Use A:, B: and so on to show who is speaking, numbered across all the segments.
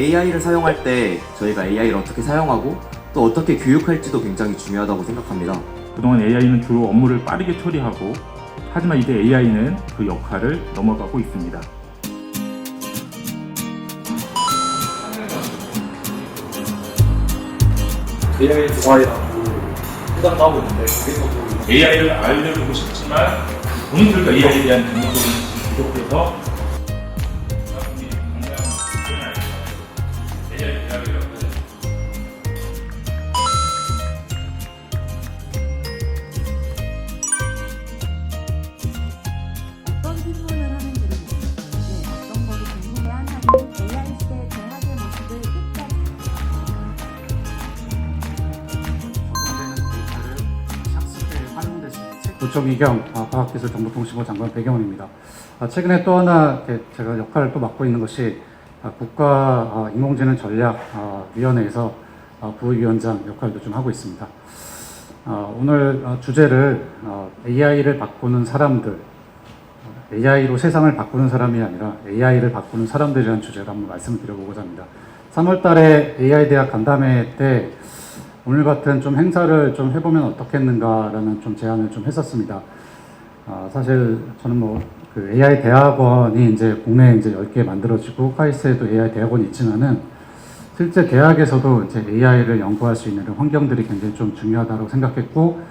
A: AI를 사용할 때 저희가 AI를 어떻게 사용하고 또 어떻게 교육할지도 굉장히 중요하다고 생각합니다.
B: 그동안 AI는 주로 업무를 빠르게 처리하고, 하지만 이제 AI는 그 역할을 넘어가고 있습니다.
C: AI 디자인하고 해당도 하고 있는데 그래서
B: AI를 알려주고 싶지만 본인들도 AI에 대한 정보적인 부족해서
D: 어떤 질문을 하는 들은 모르겠는데 어떤 거를 궁금해하는 AI 시대 대학의 모습을 끝까지
E: 조정희경 과학기술정보통신부 장관 배경원입니다. 최근에 또 하나 제가 역할을 또 맡고 있는 것이 국가 인공지능 전략위원회에서 부위원장 역할도 좀 하고 있습니다. 오늘 주제를 AI를 바꾸는 사람들, AI로 세상을 바꾸는 사람이 아니라 AI를 바꾸는 사람들이라는 주제로 한번 말씀을 드려보고자 합니다. 3월 달에 AI 대학 간담회 때 오늘 같은 좀 행사를 좀 해보면 어떻겠는가라는 좀 제안을 좀 했었습니다. 사실 저는 그 AI 대학원이 이제 국내에 이제 10개 만들어지고 카이스트에도 AI 대학원이 있지만은 실제 대학에서도 이제 AI를 연구할 수 있는 환경들이 굉장히 좀 중요하다고 생각했고,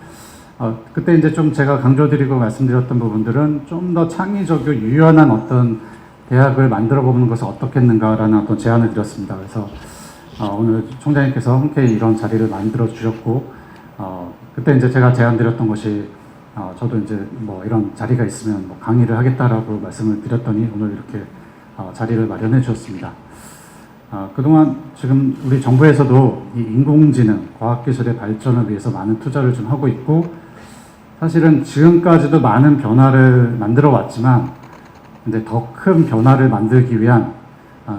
E: 그때 이제 좀 제가 강조드리고 말씀드렸던 부분들은 좀 더 창의적이고 유연한 어떤 대학을 만들어 보는 것은 어떻겠는가라는 어떤 제안을 드렸습니다. 그래서 오늘 총장님께서 흔쾌히 이런 자리를 만들어 주셨고, 그때 이제 제가 제안 드렸던 것이 저도 이제 이런 자리가 있으면 강의를 하겠다라고 말씀을 드렸더니 오늘 이렇게 자리를 마련해 주셨습니다. 그동안 지금 우리 정부에서도 이 인공지능, 과학기술의 발전을 위해서 많은 투자를 좀 하고 있고, 사실은 지금까지도 많은 변화를 만들어 왔지만 이제 더 큰 변화를 만들기 위한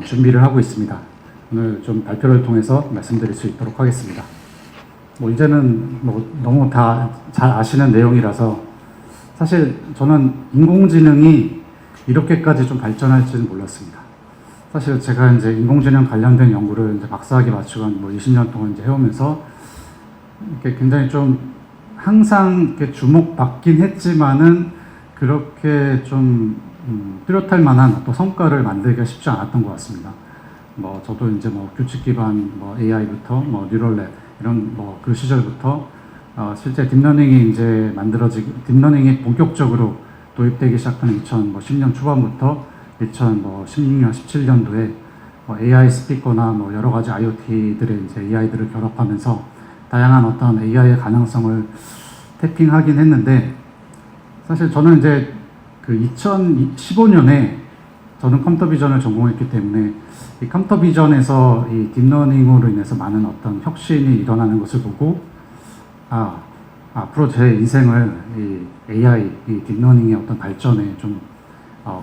E: 준비를 하고 있습니다. 오늘 좀 발표를 통해서 말씀드릴 수 있도록 하겠습니다. 이제는 너무 다 잘 아시는 내용이라서 사실 저는 인공지능이 이렇게까지 좀 발전할지는 몰랐습니다. 사실 제가 이제 인공지능 관련된 연구를 이제 박사학위 마치고 한 20년 동안 이제 해오면서 이렇게 굉장히 좀 항상 이렇게 주목받긴 했지만은 그렇게 좀 뚜렷할 만한 또 성과를 만들기가 쉽지 않았던 것 같습니다. 저도 이제 규칙 기반 AI부터 뉴럴넷 이런 그 시절부터 실제 딥러닝이 이제 딥러닝이 본격적으로 도입되기 시작한 2010년 초반부터 2016년, 17년도에 AI 스피커나 여러 가지 IoT들의 이제 AI들을 결합하면서 다양한 어떤 AI의 가능성을 태핑하긴 했는데, 사실 저는 이제 그 2015년에 저는 컴퓨터 비전을 전공했기 때문에 이 컴퓨터 비전에서 이 딥러닝으로 인해서 많은 어떤 혁신이 일어나는 것을 보고 앞으로 제 인생을 이 AI, 이 딥러닝의 어떤 발전에 좀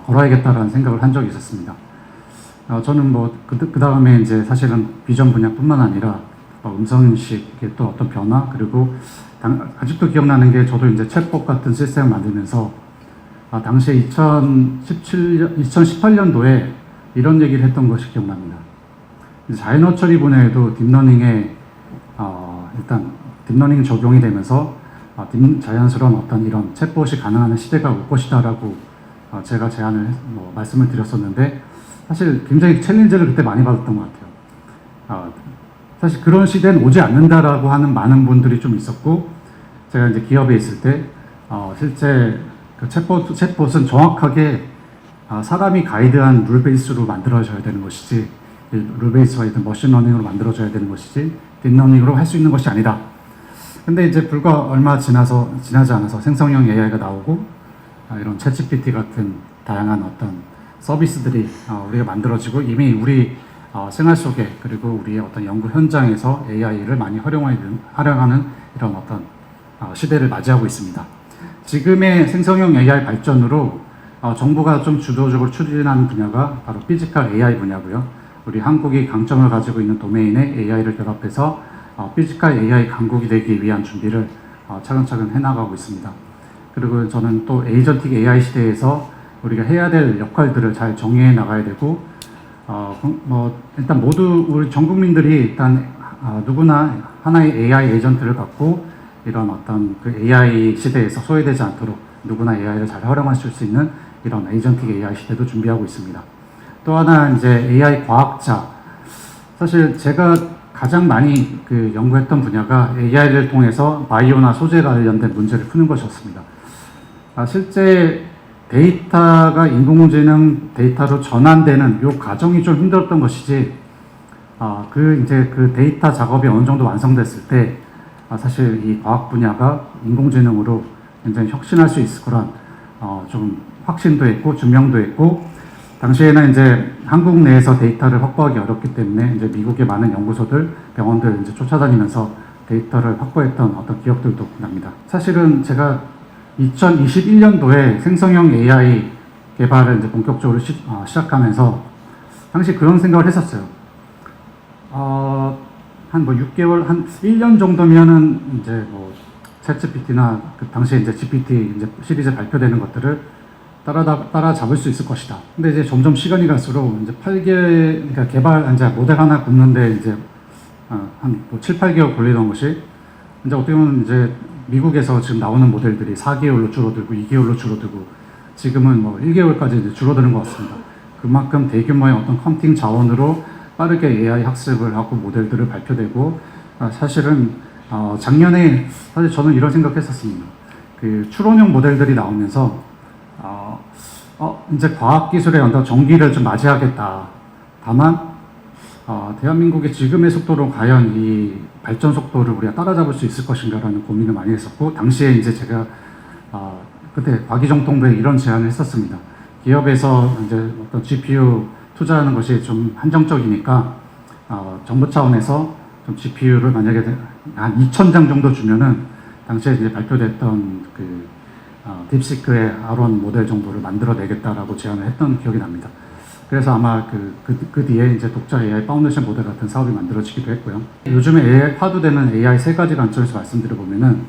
E: 걸어야겠다라는 생각을 한 적이 있었습니다. 저는 그 다음에 이제 사실은 비전 분야뿐만 아니라 음성인식의 또 어떤 변화, 그리고 아직도 기억나는 게 저도 이제 챗봇 같은 시스템을 만들면서 당시에 2018년도에 이런 얘기를 했던 것이 기억납니다. 자연어 처리 분야에도 딥러닝에 일단 딥러닝 적용이 되면서 자연스러운 어떤 이런 챗봇이 가능한 시대가 올 것이다라고 제가 제안을 말씀을 드렸었는데, 사실 굉장히 챌린지를 그때 많이 받았던 것 같아요. 사실 그런 시대는 오지 않는다라고 하는 많은 분들이 좀 있었고, 제가 이제 기업에 있을 때 실제 그 챗봇은 정확하게 사람이 가이드한 룰 베이스로 만들어져야 되는 것이지, 룰 베이스와 머신러닝으로 만들어져야 되는 것이지 딥러닝으로 할 수 있는 것이 아니다. 근데 이제 불과 얼마 지나지 않아서 생성형 AI가 나오고 이런 챗GPT 같은 다양한 어떤 서비스들이 우리가 만들어지고, 이미 우리 생활 속에, 그리고 우리의 어떤 연구 현장에서 AI를 많이 활용하는 이런 어떤 시대를 맞이하고 있습니다. 지금의 생성형 AI 발전으로 정부가 좀 주도적으로 추진하는 분야가 바로 피지컬 AI 분야고요. 우리 한국이 강점을 가지고 있는 도메인에 AI를 결합해서 피지컬 AI 강국이 되기 위한 준비를 차근차근 해나가고 있습니다. 그리고 저는 또 에이전틱 AI 시대에서 우리가 해야 될 역할들을 잘 정의해 나가야 되고, 일단 모두 우리 전 국민들이 일단 누구나 하나의 AI 에이전트를 갖고 이런 어떤 그 AI 시대에서 소외되지 않도록 누구나 AI를 잘 활용하실 수 있는 이런 에이전틱 AI 시대도 준비하고 있습니다. 또 하나 이제 AI 과학자. 사실 제가 가장 많이 그 연구했던 분야가 AI를 통해서 바이오나 소재 관련된 문제를 푸는 것이었습니다. 실제 데이터가 인공지능 데이터로 전환되는 이 과정이 좀 힘들었던 것이지, 그 데이터 작업이 어느 정도 완성됐을 때, 사실 이 과학 분야가 인공지능으로 굉장히 혁신할 수 있을 거란, 좀 확신도 했고, 증명도 했고, 당시에는 이제 한국 내에서 데이터를 확보하기 어렵기 때문에 이제 미국의 많은 연구소들, 병원들 이제 쫓아다니면서 데이터를 확보했던 어떤 기억들도 납니다. 사실은 제가 2021년도에 생성형 AI 개발을 이제 본격적으로 시작하면서 당시 그런 생각을 했었어요. 한 6개월, 한 1년 정도면은 이제 챗GPT나 그 당시에 이제 GPT 이제 시리즈 발표되는 것들을 따라잡을 수 있을 것이다. 근데 이제 점점 시간이 갈수록 이제 그러니까 개발, 이제 모델 하나 굽는데 이제 한 7, 8개월 걸리던 것이 이제 어떻게 보면 이제 미국에서 지금 나오는 모델들이 4개월로 줄어들고 2개월로 줄어들고 지금은 1개월까지 이제 줄어드는 것 같습니다. 그만큼 대규모의 어떤 컴퓨팅 자원으로 빠르게 AI 학습을 하고 모델들을 발표되고, 사실은 작년에 사실 저는 이런 생각했었습니다. 그 추론형 모델들이 나오면서 이제 과학기술의 어떤 전기를 좀 맞이하겠다. 다만 대한민국의 지금의 속도로 과연 이 발전 속도를 우리가 따라잡을 수 있을 것인가라는 고민을 많이 했었고, 당시에 이제 제가 그때 과기정통부에 이런 제안을 했었습니다. 기업에서 이제 어떤 GPU 투자하는 것이 좀 한정적이니까 정부 차원에서 좀 GPU를 만약에 한 2,000장 정도 주면은 당시에 이제 발표됐던 그 딥시크의 아론 모델 정도를 만들어내겠다라고 제안을 했던 기억이 납니다. 그래서 아마 그 뒤에 이제 독자 AI 파운데이션 모델 같은 사업이 만들어지기도 했고요. 요즘에 AI 화두되는 AI 세 가지 관점에서 말씀드려보면은,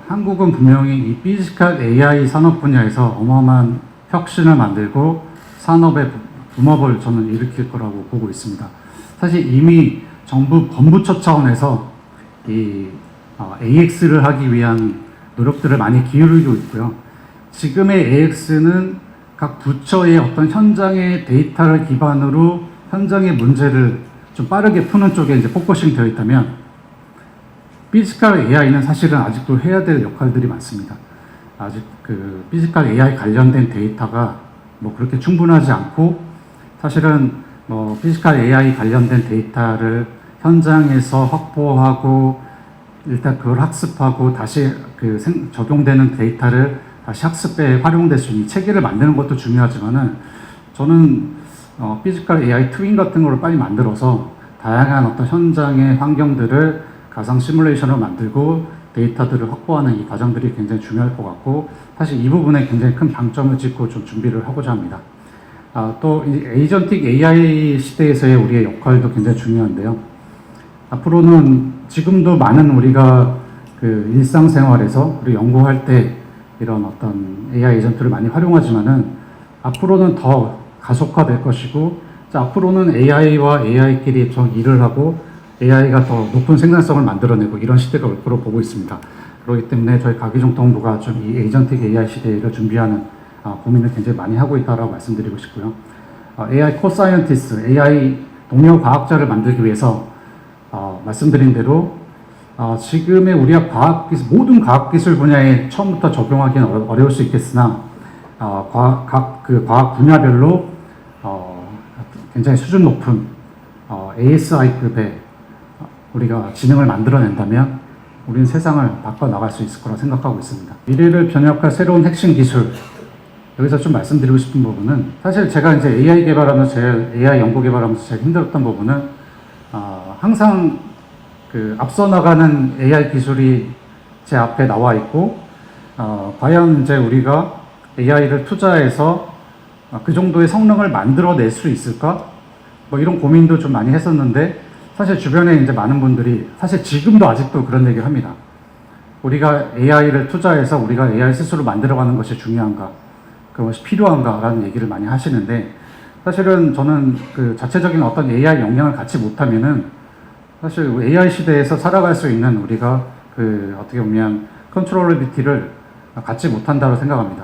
E: 한국은 분명히 이 피지컬 AI 산업 분야에서 어마어마한 혁신을 만들고 산업의 붐업을 저는 일으킬 거라고 보고 있습니다. 사실 이미 정부 범부처 차원에서 이 AX를 하기 위한 노력들을 많이 기울이고 있고요. 지금의 AX는 각 부처의 어떤 현장의 데이터를 기반으로 현장의 문제를 좀 빠르게 푸는 쪽에 이제 포커싱 되어 있다면, 피지컬 AI는 사실은 아직도 해야 될 역할들이 많습니다. 아직 그 피지컬 AI 관련된 데이터가 그렇게 충분하지 않고, 사실은 피지컬 AI 관련된 데이터를 현장에서 확보하고 일단 그걸 학습하고 다시 적용되는 데이터를 다시 학습에 활용될 수 있는 체계를 만드는 것도 중요하지만은, 저는 피지컬 AI 트윈 같은 거를 빨리 만들어서 다양한 어떤 현장의 환경들을 가상 시뮬레이션을 만들고 데이터들을 확보하는 이 과정들이 굉장히 중요할 것 같고, 사실 이 부분에 굉장히 큰 방점을 찍고 좀 준비를 하고자 합니다. 또 이 에이전틱 AI 시대에서의 우리의 역할도 굉장히 중요한데요. 앞으로는 지금도 많은 우리가 그 일상생활에서 우리 연구할 때 이런 어떤 AI 에이전트를 많이 활용하지만은, 앞으로는 더 가속화될 것이고, 앞으로는 AI와 AI끼리 좀 일을 하고 AI가 더 높은 생산성을 만들어내고 이런 시대가 올 거로 보고 있습니다. 그렇기 때문에 저희 과기정통부가 좀 이 에이전틱 AI 시대를 준비하는 고민을 굉장히 많이 하고 있다고 말씀드리고 싶고요. AI 코사이언티스트, AI 동료 과학자를 만들기 위해서 말씀드린 대로 지금의 우리가 모든 과학기술 분야에 처음부터 적용하기는 어려울 수 있겠으나, 과학 분야별로 굉장히 수준 높은 ASI급의 우리가 지능을 만들어낸다면 우리는 세상을 바꿔나갈 수 있을 거라 생각하고 있습니다. 미래를 변혁할 새로운 핵심 기술, 여기서 좀 말씀드리고 싶은 부분은, 사실 제가 이제 AI 개발하면서 AI 연구 개발하면서 제일 힘들었던 부분은 항상 그 앞서 나가는 AI 기술이 제 앞에 나와 있고, 과연 이제 우리가 AI를 투자해서 그 정도의 성능을 만들어낼 수 있을까? 이런 고민도 좀 많이 했었는데, 사실 주변에 이제 많은 분들이 사실 지금도 아직도 그런 얘기를 합니다. 우리가 AI를 투자해서 우리가 AI 스스로 만들어가는 것이 중요한가? 그것이 필요한가? 라는 얘기를 많이 하시는데, 사실은 저는 그 자체적인 어떤 AI 역량을 갖지 못하면은 사실 AI 시대에서 살아갈 수 있는 우리가 그 어떻게 보면 컨트롤러비티를 갖지 못한다고 생각합니다.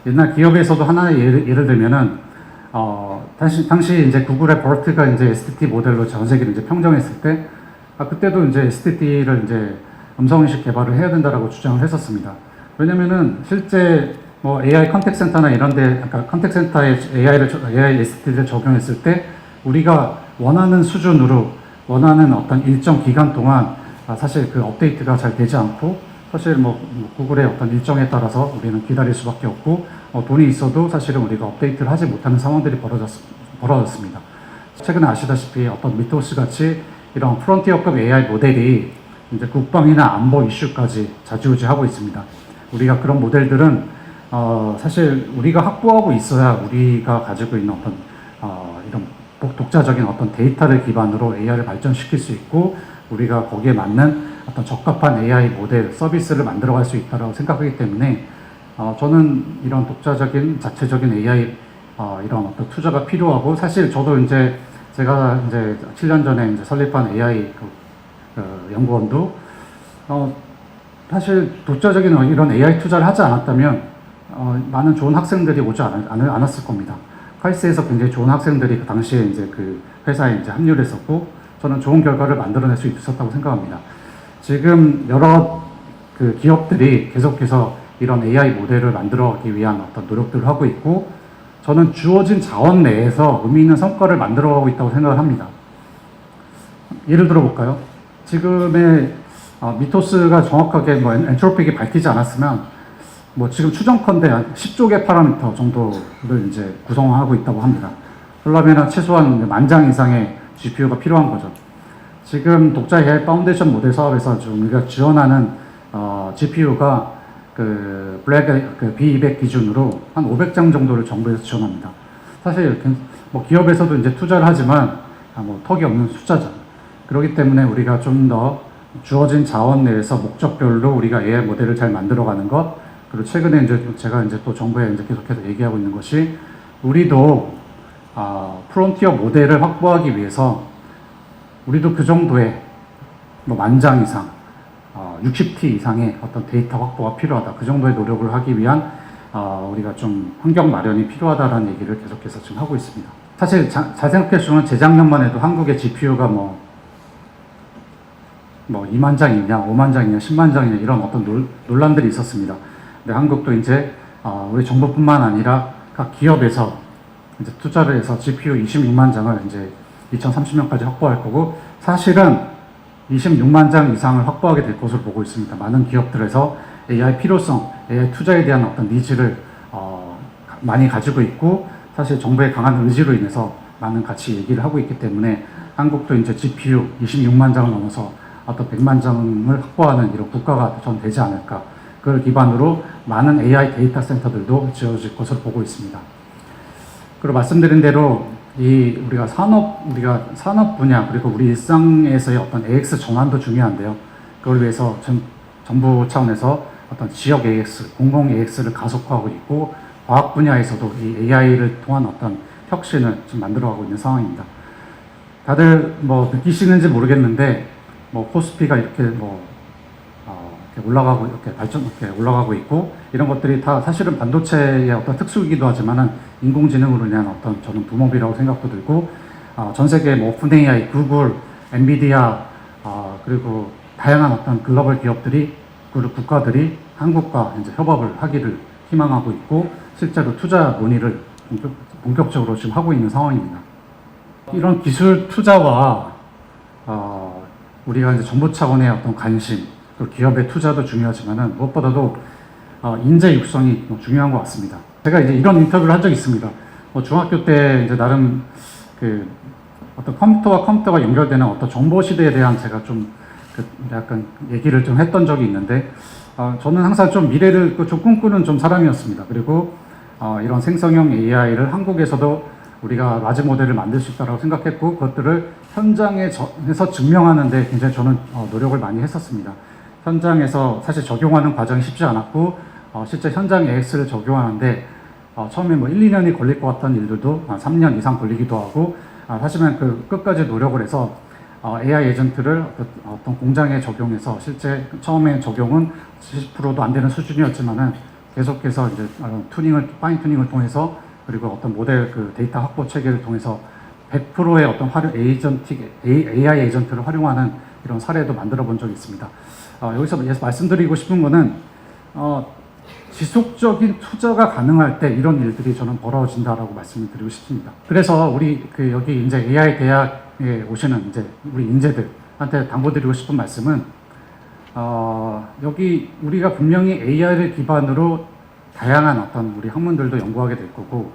E: 옛날 기업에서도 하나의 예를 들면은 당시 이제 구글의 버트가 이제 STT 모델로 전 세계를 이제 평정했을 때 그때도 이제 STT를 이제 음성인식 개발을 해야 된다라고 주장을 했었습니다. 왜냐면은 실제 뭐 AI 컨택 센터나 이런데 컨택 센터에 AI STT를 적용했을 때 우리가 원하는 수준으로 원하는 어떤 일정 기간 동안 사실 그 업데이트가 잘 되지 않고 사실 뭐 구글의 어떤 일정에 따라서 우리는 기다릴 수밖에 없고 돈이 있어도 사실은 우리가 업데이트를 하지 못하는 상황들이 벌어졌습니다. 최근에 아시다시피 어떤 미토스 같이 이런 프론티어급 AI 모델이 이제 국방이나 안보 이슈까지 좌지우지하고 있습니다. 우리가 그런 모델들은 사실 우리가 확보하고 있어야 우리가 가지고 있는 어떤 이런 독자적인 어떤 데이터를 기반으로 AI를 발전시킬 수 있고 우리가 거기에 맞는 어떤 적합한 AI 모델 서비스를 만들어갈 수 있다고 생각하기 때문에 저는 이런 독자적인 자체적인 AI 이런 어떤 투자가 필요하고 사실 저도 이제 제가 이제 7년 전에 이제 설립한 AI 연구원도 사실 독자적인 이런 AI 투자를 하지 않았다면 많은 좋은 학생들이 오지 않았을 겁니다. 카이스트에서 굉장히 좋은 학생들이 그 당시에 이제 그 회사에 이제 합류를 했었고 저는 좋은 결과를 만들어낼 수 있었다고 생각합니다. 지금 여러 그 기업들이 계속해서 이런 AI 모델을 만들어가기 위한 어떤 노력들을 하고 있고 저는 주어진 자원 내에서 의미 있는 성과를 만들어가고 있다고 생각을 합니다. 예를 들어 볼까요? 지금의 미토스가 정확하게 뭐 엔트로픽이 밝히지 않았으면 뭐 지금 추정컨대 한 10조 개 파라미터 정도를 이제 구성하고 있다고 합니다. 그러려면 최소한 10,000장 이상의 GPU가 필요한 거죠. 지금 독자 AI 파운데이션 모델 사업에서 지금 우리가 지원하는 GPU가 그 B200 기준으로 한 500장 정도를 정부에서 지원합니다. 사실 뭐 기업에서도 이제 투자를 하지만 뭐 턱이 없는 숫자죠. 그렇기 때문에 우리가 좀 더 주어진 자원 내에서 목적별로 우리가 AI 모델을 잘 만들어가는 것 그리고 최근에 이제 제가 이제 또 정부에 이제 계속해서 얘기하고 있는 것이 우리도 프론티어 모델을 확보하기 위해서 우리도 그 정도의 뭐 10,000장 이상 60T 이상의 어떤 데이터 확보가 필요하다. 그 정도의 노력을 하기 위한 우리가 좀 환경 마련이 필요하다라는 얘기를 계속해서 지금 하고 있습니다. 사실 잘 생각해 보면 재작년만 해도 한국의 GPU가 뭐 20,000장이냐, 50,000장이냐, 100,000장이냐 이런 어떤 논란들이 있었습니다. 근데 한국도 이제 우리 정부뿐만 아니라 각 기업에서 이제 투자를 해서 GPU 26만 장을 이제 2030년까지 확보할 거고 사실은 26만 장 이상을 확보하게 될 것으로 보고 있습니다. 많은 기업들에서 AI 필요성, AI 투자에 대한 어떤 니즈를 많이 가지고 있고 사실 정부의 강한 의지로 인해서 많은 같이 얘기를 하고 있기 때문에 한국도 이제 GPU 26만 장을 넘어서 어떤 100만 장을 확보하는 이런 국가가 전 되지 않을까. 그걸 기반으로 많은 AI 데이터 센터들도 지어질 것으로 보고 있습니다. 그리고 말씀드린 대로 우리가 산업 분야 그리고 우리 일상에서의 어떤 AX 전환도 중요한데요. 그걸 위해서 정부 차원에서 어떤 지역 AX, 공공 AX를 가속화하고 있고 과학 분야에서도 이 AI를 통한 어떤 혁신을 지금 만들어가고 있는 상황입니다. 다들 뭐 느끼시는지 모르겠는데 뭐 코스피가 이렇게 이렇게 올라가고 이렇게 올라가고 있고 이런 것들이 다 사실은 반도체의 어떤 특수이기도 하지만은 인공지능으로 인한 어떤 저는 붐업이라고 생각도 들고 전 세계 뭐 오픈AI, 구글, 엔비디아 그리고 다양한 어떤 글로벌 기업들이 그리고 국가들이 한국과 이제 협업을 하기를 희망하고 있고 실제로 투자 논의를 본격적으로 지금 하고 있는 상황입니다. 이런 기술 투자와 우리가 이제 정부 차원의 어떤 관심, 또 기업의 투자도 중요하지만은 무엇보다도 인재 육성이 중요한 것 같습니다. 제가 이제 이런 인터뷰를 한 적이 있습니다. 뭐 중학교 때 이제 나름 그 어떤 컴퓨터가 연결되는 어떤 정보 시대에 대한 제가 좀 약간 얘기를 좀 했던 적이 있는데 저는 항상 좀 미래를 좀 꿈꾸는 좀 사람이었습니다. 그리고 이런 생성형 AI를 한국에서도 우리가 라지 모델을 만들 수 있다고 생각했고 그것들을 현장에서 증명하는데 굉장히 저는 노력을 많이 했었습니다. 현장에서 사실 적용하는 과정이 쉽지 않았고 실제 현장 AX를 적용하는데 처음에 뭐 1, 2년이 걸릴 것 같던 일들도 3년 이상 걸리기도 하고, 사실은 그 끝까지 노력을 해서 AI 에이전트를 어떤 공장에 적용해서 실제 처음에 적용은 70%도 안 되는 수준이었지만은 계속해서 이제 파인 튜닝을 통해서, 그리고 어떤 모델 그 데이터 확보 체계를 통해서 100%의 어떤 AI 에이전트를 활용하는 이런 사례도 만들어 본 적이 있습니다. 여기서 말씀드리고 싶은 거는 지속적인 투자가 가능할 때 이런 일들이 저는 벌어진다라고 말씀을 드리고 싶습니다. 그래서 우리 여기 이제 AI 대학에 오시는 이제 우리 인재들한테 당부드리고 싶은 말씀은 여기 우리가 분명히 AI를 기반으로 다양한 어떤 우리 학문들도 연구하게 될 거고,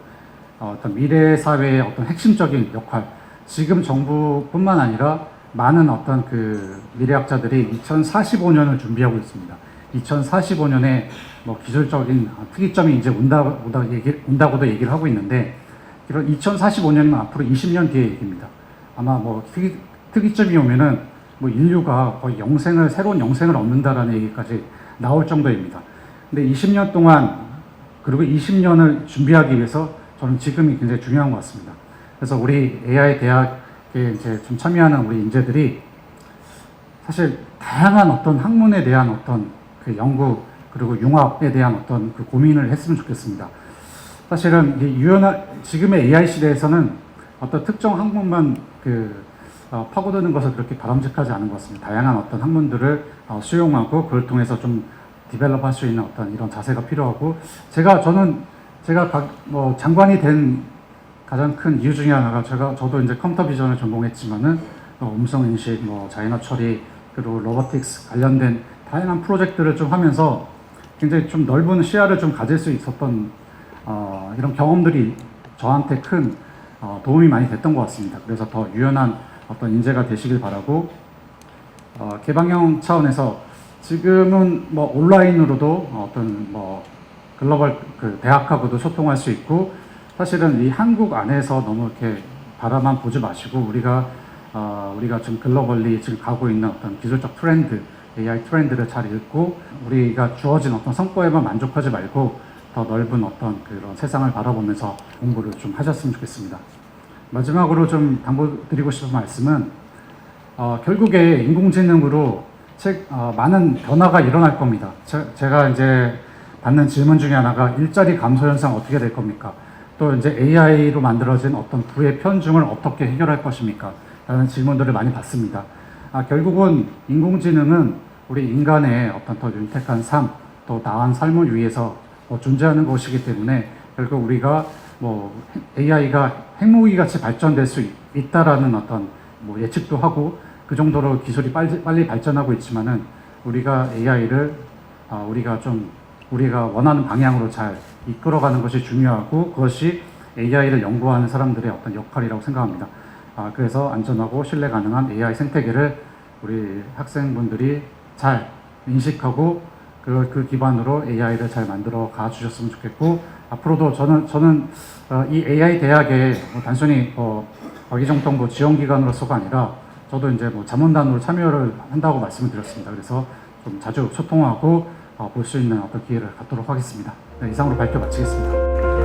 E: 어떤 미래 사회의 어떤 핵심적인 역할, 지금 정부뿐만 아니라 많은 어떤 그 미래학자들이 2045년을 준비하고 있습니다. 2045년에 뭐 기술적인 특이점이 이제 온다고도 얘기를 하고 있는데, 이런 2045년은 앞으로 20년 뒤의 얘기입니다. 아마 뭐 특이점이 오면은 뭐 인류가 거의 새로운 영생을 얻는다라는 얘기까지 나올 정도입니다. 근데 20년 동안, 그리고 20년을 준비하기 위해서 저는 지금이 굉장히 중요한 것 같습니다. 그래서 우리 AI 대학에 이제 좀 참여하는 우리 인재들이 사실 다양한 어떤 학문에 대한 어떤 그 연구, 그리고 융합에 대한 어떤 그 고민을 했으면 좋겠습니다. 사실은 지금의 AI 시대에서는 어떤 특정 학문만 파고드는 것은 그렇게 바람직하지 않은 것 같습니다. 다양한 어떤 학문들을 수용하고 그걸 통해서 좀 디벨롭할 수 있는 어떤 이런 자세가 필요하고, 제가 장관이 된 가장 큰 이유 중에 하나가, 저도 이제 컴퓨터 비전을 전공했지만은 음성 인식, 자이너 처리, 그리고 로보틱스 관련된 다양한 프로젝트를 좀 하면서 굉장히 좀 넓은 시야를 좀 가질 수 있었던 이런 경험들이 저한테 큰 도움이 많이 됐던 것 같습니다. 그래서 더 유연한 어떤 인재가 되시길 바라고, 개방형 차원에서 지금은 뭐 온라인으로도 어떤 글로벌 대학하고도 소통할 수 있고, 사실은 이 한국 안에서 너무 이렇게 바라만 보지 마시고, 우리가 지금 글로벌리 지금 가고 있는 어떤 기술적 트렌드, AI 트렌드를 잘 읽고, 우리가 주어진 어떤 성과에만 만족하지 말고 더 넓은 어떤 그런 세상을 바라보면서 공부를 좀 하셨으면 좋겠습니다. 마지막으로 좀 당부드리고 싶은 말씀은, 결국에 인공지능으로 많은 변화가 일어날 겁니다. 제가 이제 받는 질문 중에 하나가, 일자리 감소 현상 어떻게 될 겁니까? 또 이제 AI로 만들어진 어떤 부의 편중을 어떻게 해결할 것입니까? 라는 질문들을 많이 받습니다. 결국은 인공지능은 우리 인간의 어떤 더 윤택한 삶, 또 나은 삶을 위해서 존재하는 것이기 때문에, 결국 우리가 AI가 핵무기 같이 발전될 수 있다라는 어떤 예측도 하고, 그 정도로 기술이 빨리 발전하고 있지만은, 우리가 AI를 우리가 원하는 방향으로 잘 이끌어가는 것이 중요하고, 그것이 AI를 연구하는 사람들의 어떤 역할이라고 생각합니다. 그래서 안전하고 신뢰 가능한 AI 생태계를 우리 학생분들이 잘 인식하고, 그 기반으로 AI를 잘 만들어 가 주셨으면 좋겠고, 앞으로도 저는 이 AI 대학에 단순히 어기정통부 지원기관으로서가 아니라, 저도 이제 자문단으로 참여를 한다고 말씀을 드렸습니다. 그래서 좀 자주 소통하고 볼 수 있는 어떤 기회를 갖도록 하겠습니다. 네, 이상으로 발표 마치겠습니다.